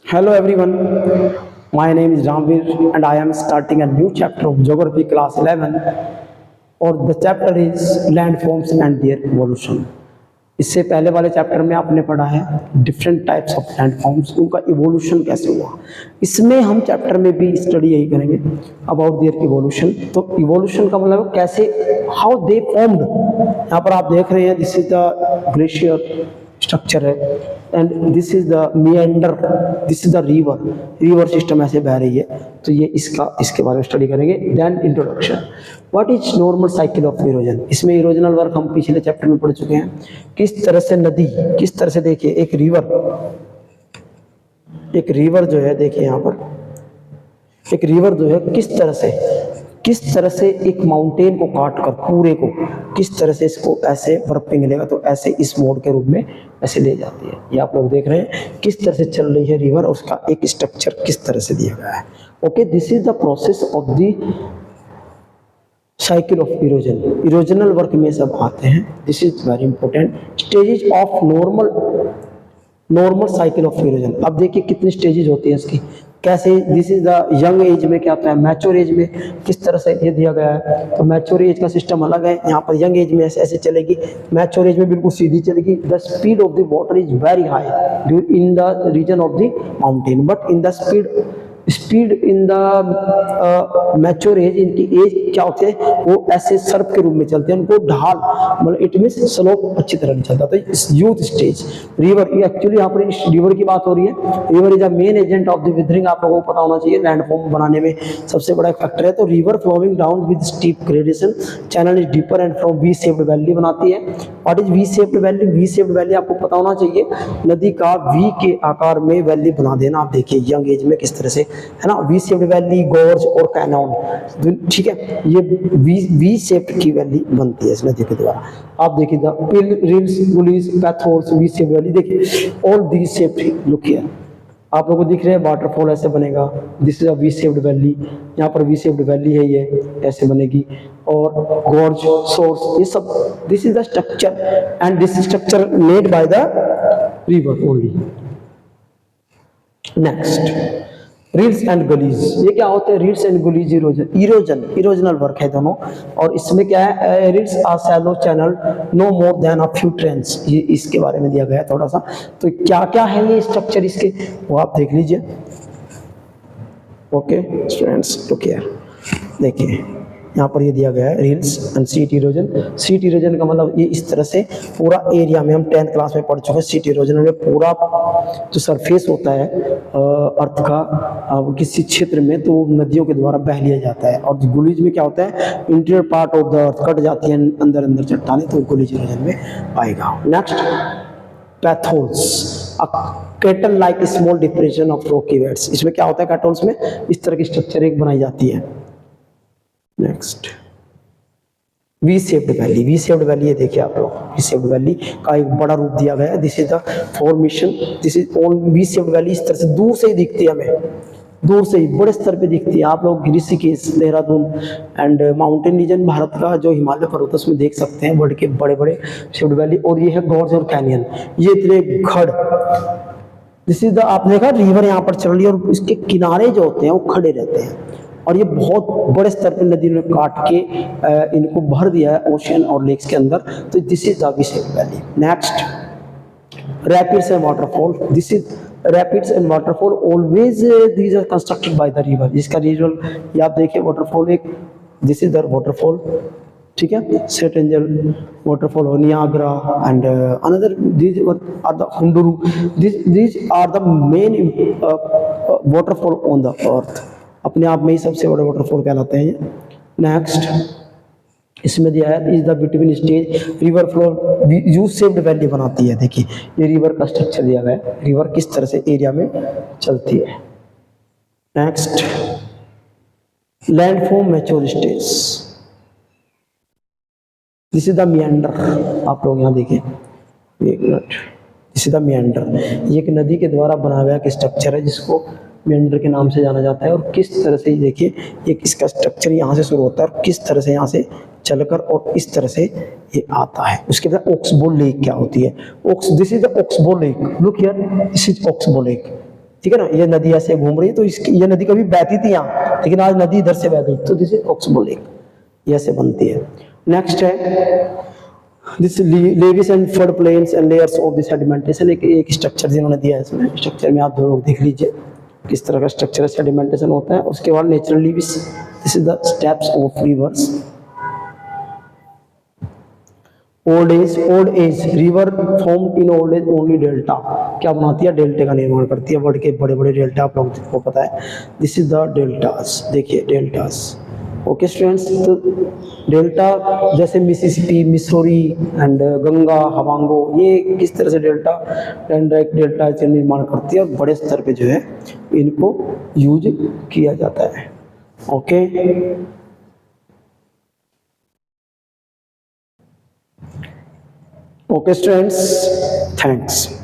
Hello everyone, my name is Ramvir and I am starting a new chapter of Geography class 11 और the chapter is landforms and their evolution. इससे पहले वाले chapter में आपने पढ़ा है डिफरेंट टाइप्स ऑफ लैंडफॉर्म्स, उनका evolution कैसे हुआ। इसमें हम चैप्टर में भी स्टडी यही करेंगे अबाउट देयर इवोल्यूशन। तो इवोल्यूशन का मतलब कैसे, हाउ दे फॉर्म्ड। यहाँ पर आप देख रहे हैं this is the glacier structure है and this is the meander, this is the river system ऐसे बह रही है। तो ये इसके बारे में स्टडी करेंगे। Then introduction, what is normal cycle of erosion. इसमें इरोजनल वर्क हम पिछले चैप्टर में पढ़ चुके हैं। किस तरह से नदी, किस तरह से देखिए एक रिवर जो है, देखिए यहाँ पर एक रिवर जो है किस तरह से एक माउंटेन को काट कर पूरे को किस तरह से इसको ऐसे बर्फ पिघलेगा तो ऐसे इस मोड के रूप में ऐसे ले जाती है। ये आप लोग देख रहे हैं किस तरह से चल रही है रिवर, उसका एक स्ट्रक्चर किस तरह से दिया गया है। Okay, this is the process of the cycle of erosion. Erosional work में सब आते हैं। This is very important. Stages of normal cycle of erosion. अब देखिए कितनी स्टेजेस होती है इसकी, कैसे। This is the young age में क्या होता है, मैच्योर एज में किस तरह से ये दिया गया है। तो मैच्योर एज का सिस्टम अलग है, यहाँ पर यंग एज में ऐसे ऐसे चलेगी, मैच्योर एज में बिल्कुल सीधी चलेगी। The speed of the water is very high in the region of the mountain, but in the speed in the mature age, इनकी एज क्या होती है वो ऐसे सर्प के रूप में चलते हैं, उनको ढाल मतलब इट मीन स्लोप अच्छी तरह नहीं चलता। तो यूथ स्टेज रिवर, ये एक्चुअली यहाँ पर इस रिवर की बात हो रही है। River is a main agent of the withering, आप लोगों को पता होना चाहिए। लैंडफॉर्म बनाने में सबसे बड़ा फैक्टर है। तो river flowing down with steep gradation, channel is deeper and from V shaped valley बनाती है। What is V shaped valley? V shaped valley आपको पता होना चाहिए, नदी का वी के आकार में वैली बना देना। आप देखिए यंग एज में किस तरह से है ना, वी शेप्ड वैली, गॉर्ज और कैनॉन, ठीक है, ये वी शेप्ड की वैली बनती है इस नदी के द्वारा। आप देखिए the pill, rills, gullies, potholes, V shaped valley, देखिए all these shaped. Look here, आप लोगों को दिख रहे हैं वाटरफॉल ऐसे बनेगा। This is a V shaped valley, यहाँ पर वी शेप्ड वैली है, ये ऐसे बनेगी। और गॉर्ज, सोर्स, ये सब this is the structure and this structure made by the river only. Next, rills and gullies. ये क्या होते हैं? Rills and gullies erosional work है दोनों। और इसमें क्या है, rills are shallow channel no more than a few trends, ये इसके बारे में दिया गया है थोड़ा सा। तो क्या क्या है ये स्ट्रक्चर इसके, वो आप देख लीजिए। ओके स्टूडेंट्स, लुक हियर, देखिए यहाँ पर ये दिया गया है reels and seat erosion. Seat erosion का मतलब ये इस तरह से पूरा एरिया में, हम 10th क्लास में पढ़ चुके हैं। सीट इरोजन में पूरा जो सरफेस होता है अर्थ का किसी क्षेत्र में, तो नदियों के द्वारा बह लिया जाता है। और गुलीज में क्या होता है, interior part of the earth cut जाती है अंदर अंदर चट्टानें, तो गुलीज इरोजन में आएगा। Next, potholes, kettle like small depression of rocky beds. इसमें क्या होता है, कैटोल्स में इस तरह की स्ट्रक्चर एक बनाई जाती है। Next, we shaped valley. V shaped valley, ये देखिए आप लोग, वी शेप्ड वैली का एक बड़ा रूप दिया गया है। This is the formation, this is on we shaped valley. इस तरह से दूर से ही दिखती है, हमें दूर से ही बड़े स्तर पे दिखती है। आप लोग Rishikesh, Dehradun and mountain region Bharat का जो हिमालय पर्वत उसमें देख सकते हैं वर्ल्ड के बड़े बड़े शेप्ड वैली। और ये है गॉर्ज और कैनियन, ये इतने खड़। दिस इज द, आपने देखा रिवर यहाँ पर चल रही है और इसके किनारे जो होते हैं वो खड़े रहते हैं। और ये बहुत बड़े स्तर पर नदी ने काट के इनको भर दिया है ओशियन और लेक्स के अंदर। तो this is the V shaped valley. Next, rapids and waterfall. This is rapids and waterfall always these are constructed by the river. जिसका रीजनल, ये आप देखिए वाटरफॉल एक, दिस इज द वाटरफॉल, ठीक है, set Angel waterfall, Niagara and another, these are the Hundru, these are the main waterfall on the earth. अपने आप में ही सबसे बड़े वाटरफॉल कहलाते हैं ये। नेक्स्ट, इसमें दिया है is the between stage river flow U shaped valley बनाती है। देखिए ये रिवर का स्ट्रक्चर दिया गया है, रिवर किस तरह से एरिया में चलती है। Next, landform mature stage. This is the meander. आप लोग यहाँ देखिए, एक minute, this is the meander. ये एक नदी के द्वारा बनाया गया एक स्ट्रक्चर है जिसको मिएंडर के नाम से जाना जाता है। और किस तरह से देखिए ये इसका स्ट्रक्चर यहाँ से शुरू होता है और किस तरह से यहाँ से चलकर और इस तरह से ये आता है। उसके बाद ऑक्सबो लेक क्या होती है, this is the oxbow lake. Look here, this is oxbow lake. ठीक है ना, ये नदी ऐसे घूम रही है, तो इसकी ये नदी कभी बहती थी यहाँ, लेकिन आज नदी इधर से बह गई, तो दिस इज ऑक्सबो लेक, ये ऐसे बनती है। नेक्स्ट है this levees and flood plains and layers of the sedimentation, एक स्ट्रक्चर जिन्होंने दिया है इसमें, स्ट्रक्चर में आप लोग देख लीजिए किस तरह का स्ट्रक्चर सेडिमेंटेशन होता है। उसके बाद natural levees, this is the steps of rivers. Old age river form in old age only delta, क्या बनाती है, डेल्टे का निर्माण करती है, वर्ल्ड के बड़े बड़े डेल्टा आप लोगों को पता है, दिस इज द डेल्टास, देखिए डेल्टास। ओके स्टूडेंट्स, तो डेल्टा जैसे मिसिसिपी, मिसौरी एंड गंगा, हवांगो, ये किस तरह से डेल्टा डेल्टा से निर्माण करती है और बड़े स्तर पे जो है इनको यूज किया जाता है। Okay, okay students, thanks.